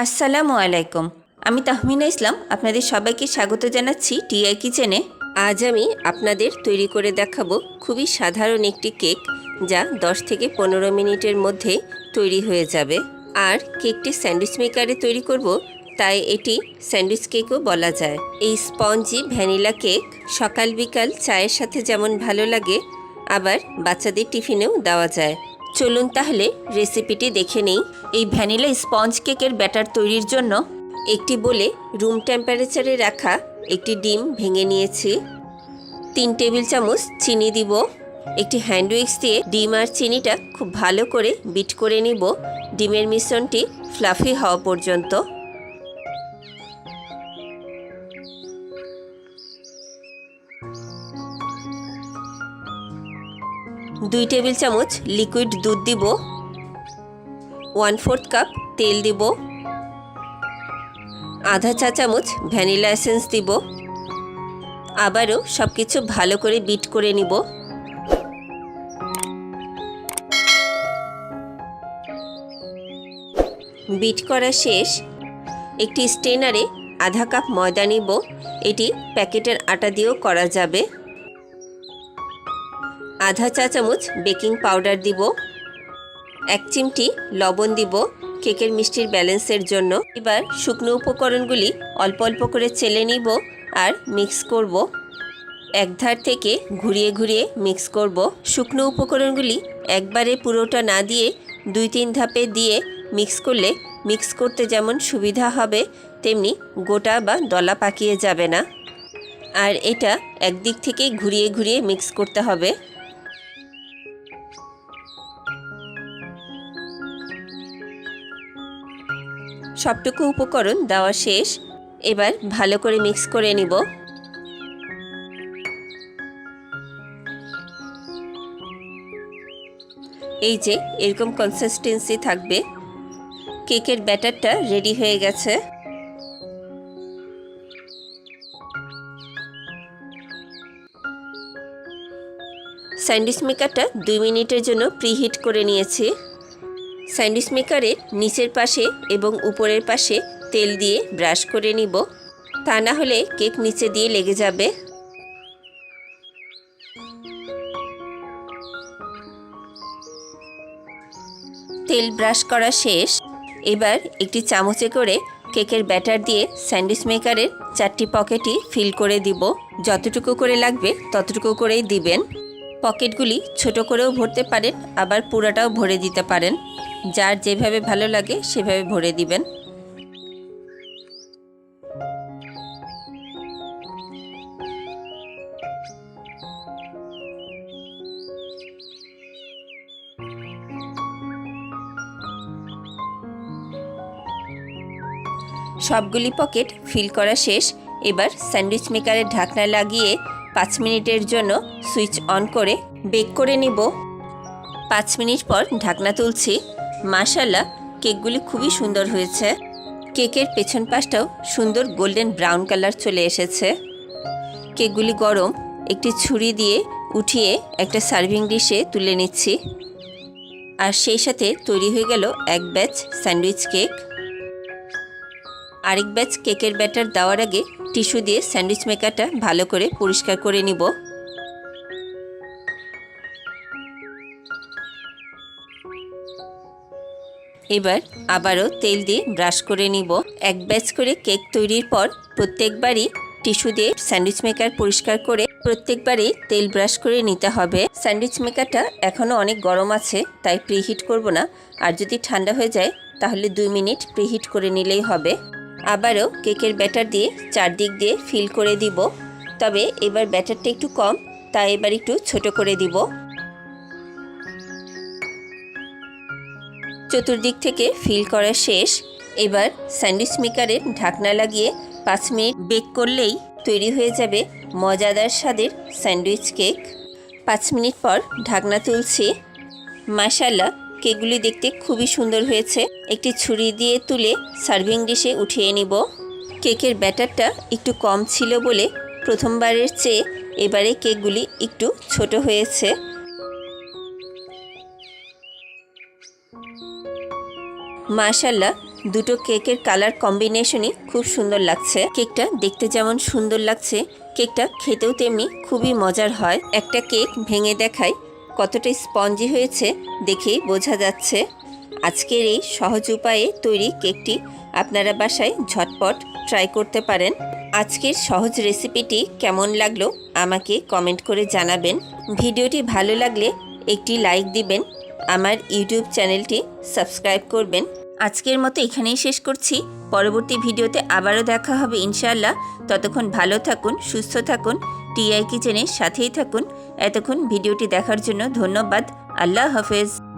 আসসালামু আলাইকুম। আমি তাহমিনা ইসলাম আপনাদের সবাইকে স্বাগত জানাচ্ছি টিআই কিচেনে। আজ আমি আপনাদের তৈরি করে দেখাবো খুবই সাধারণ একটি কেক, যা 10 থেকে 15 মিনিটের মধ্যে তৈরি হয়ে যাবে। আর কেকটি স্যান্ডউইচ মেকারে তৈরি করব, তাই এটি স্যান্ডউইচ কেকও বলা যায়। এই স্পঞ্জি ভ্যানিলা কেক সকাল বিকাল চায়ের সাথে যেমন ভালো লাগে, আবার বাচ্চাদের টিফিনেও দেওয়া যায়। চলুন তাহলে রেসিপিটি দেখে নিই। এই ভ্যানিলা স্পঞ্জ কেকের ব্যাটার তৈরির জন্য একটি বোলে রুম টেম্পারেচারে রাখা একটি ডিম ভেঙে নিয়েছি। 3 টেবিল চামচ চিনি দিব। একটি হ্যান্ড উইক্স দিয়ে ডিম আর চিনিটা খুব ভালো করে বিট করে নিব, ডিমের মিশ্রণটি ফ্লাফি হওয়া পর্যন্ত। দুই টেবিল চামচ লিকুইড দুধ দিব। 1/4 কাপ তেল দিব। আধা চা চামচ ভ্যানিলা এসেন্স দিব। আবারও সব কিছু ভালো করে বিট করে নিব। বিট করা শেষ। একটি স্ট্রেনারে আধা কাপ ময়দা নিব। এটি প্যাকেটের আটা দিয়েও করা যাবে। আধা চা চামচ বেকিং পাউডার দিব। 1 চিমটি লবণ দিব কেকের মিষ্টির ব্যালেন্সের জন্য। এবার শুকনো উপকরণগুলি অল্প অল্প করে চেলে নিব আর মিক্স করব। এক ধার থেকে ঘুরিয়ে ঘুরিয়ে মিক্স করব। শুকনো উপকরণগুলি একবারে পুরোটা না দিয়ে 2-3 ধাপে দিয়ে মিক্স করলে মিক্স করতে যেমন সুবিধা হবে, তেমনি গোটা বা দলা পাকিয়ে যাবে না। আর এটা একদিক থেকে ঘুরিয়ে ঘুরিয়ে মিক্স করতে হবে। সবটুকু উপকরণ দেওয়া শেষ। এবার ভালো করে মিক্স করে নিব। এই যে এরকম কনসিস্টেন্সি থাকবে। কেকের ব্যাটারটা রেডি হয়ে গেছে। স্যান্ডউইচ মেকারটা 2 মিনিটের জন্য প্রিহিট করে নিয়েছি। স্যান্ডউইচ মেকারের নিচের পাশে এবং উপরের পাশে তেল দিয়ে ব্রাশ করে নিব, তা না হলে কেক নিচে দিয়ে লেগে যাবে। তেল ব্রাশ করা শেষ। এবার একটি চামচে করে কেকের ব্যাটার দিয়ে স্যান্ডউইচ মেকারের 4টি পকেটই ফিল করে দিব। যতটুকু করে লাগবে ততটুকু করেই দিবেন। পকেটগুলি ছোট করেও ভরতে পারেন, আবার পুরাটাও ভরে দিতে পারেন। যার যেভাবে ভালো লাগে সেভাবে ভরে দিবেন। সবগুলি পকেট ফিল করা শেষ। এবার স্যান্ডউইচ মেকারের ঢাকনা লাগিয়ে 5 মিনিটের জন্য সুইচ অন করে বেক করে নিব। 5 মিনিট পর ঢাকনা তুলছি। মাশাআল্লাহ, কেকগুলি খুবই সুন্দর হয়েছে। কেকের পেছন পাশটাও সুন্দর গোল্ডেন ব্রাউন কালার চলে এসেছে। কেকগুলি গরম। একটি ছুরি দিয়ে উঠিয়ে একটা সার্ভিং ডিশে তুলে নিচ্ছি। আর সেই সাথে তৈরি হয়ে গেল এক ব্যাচ স্যান্ডউইচ কেক। আরেক ব্যাচ কেকের ব্যাটার দেওয়ার আগে টিস্যু দিয়ে স্যান্ডউইচ মেকারটা ভালো করে পরিষ্কার করে নিব। এবার আবারও তেল দিয়ে ব্রাশ করে নিব। এক ব্যাচ করে কেক তৈরির পর প্রত্যেকবারই টিস্যু দিয়ে স্যান্ডউইচ মেকার পরিষ্কার করে প্রত্যেকবারই তেল ব্রাশ করে নিতে হবে। স্যান্ডউইচ মেকারটা এখনও অনেক গরম আছে, তাই প্রিহিট করব না। আর যদি ঠান্ডা হয়ে যায় তাহলে 2 মিনিট প্রিহিট করে নিলেই হবে। আবারও কেকের ব্যাটার দিয়ে চারদিক দিয়ে ফিল করে দিব। তবে এবার ব্যাটারটা একটু কম, তাই এবার একটু ছোট করে দিব। চতুর্দিক থেকে ফিল করা শেষ। এবার স্যান্ডউইচ মেকারের ঢাকনা লাগিয়ে 5 মিনিট বেক করলেই তৈরি হয়ে যাবে মজাদার স্বাদের স্যান্ডউইচ কেক। 5 মিনিট পর ঢাকনা তুলছি। মাশাআল্লাহ, কেকগুলি দেখতে খুবই সুন্দর হয়েছে। একটি ছুরি দিয়ে তুলে সার্ভিং ডিশে উঠিয়ে নিব। কেকের ব্যাটারটা একটু কম ছিল বলে প্রথমবারের চেয়ে এবারে কেকগুলি একটু ছোট হয়েছে। মাশাআল্লাহ, দুটো কেকের কালার কম্বিনেশনই খুব সুন্দর লাগছে। কেকটা দেখতে যেমন সুন্দর লাগছে, কেকটা খেতেও তেমনি খুবই মজার হয়। একটা কেক ভেঙে দেখাই কতটা স্পঞ্জি হয়েছে দেখেই বোঝা যাচ্ছে। আজকের এই সহজ উপায়ে তৈরি কেকটি আপনারা বাসায় ঝটপট ট্রাই করতে পারেন। আজকের সহজ রেসিপিটি কেমন লাগলো আমাকে কমেন্ট করে জানাবেন। ভিডিওটি ভালো লাগলে একটি লাইক দিবেন, আমার ইউটিউব চ্যানেলটি সাবস্ক্রাইব করবেন। আজকের মতো এখানেই শেষ করছি। পরবর্তী ভিডিওতে আবারও দেখা হবে ইনশাআল্লাহ। ততক্ষণ ভালো থাকুন, সুস্থ থাকুন, টিআই কিচেনের সাথেই থাকুন। এতক্ষণ ভিডিওটি দেখার জন্য ধন্যবাদ। আল্লাহ হাফেজ।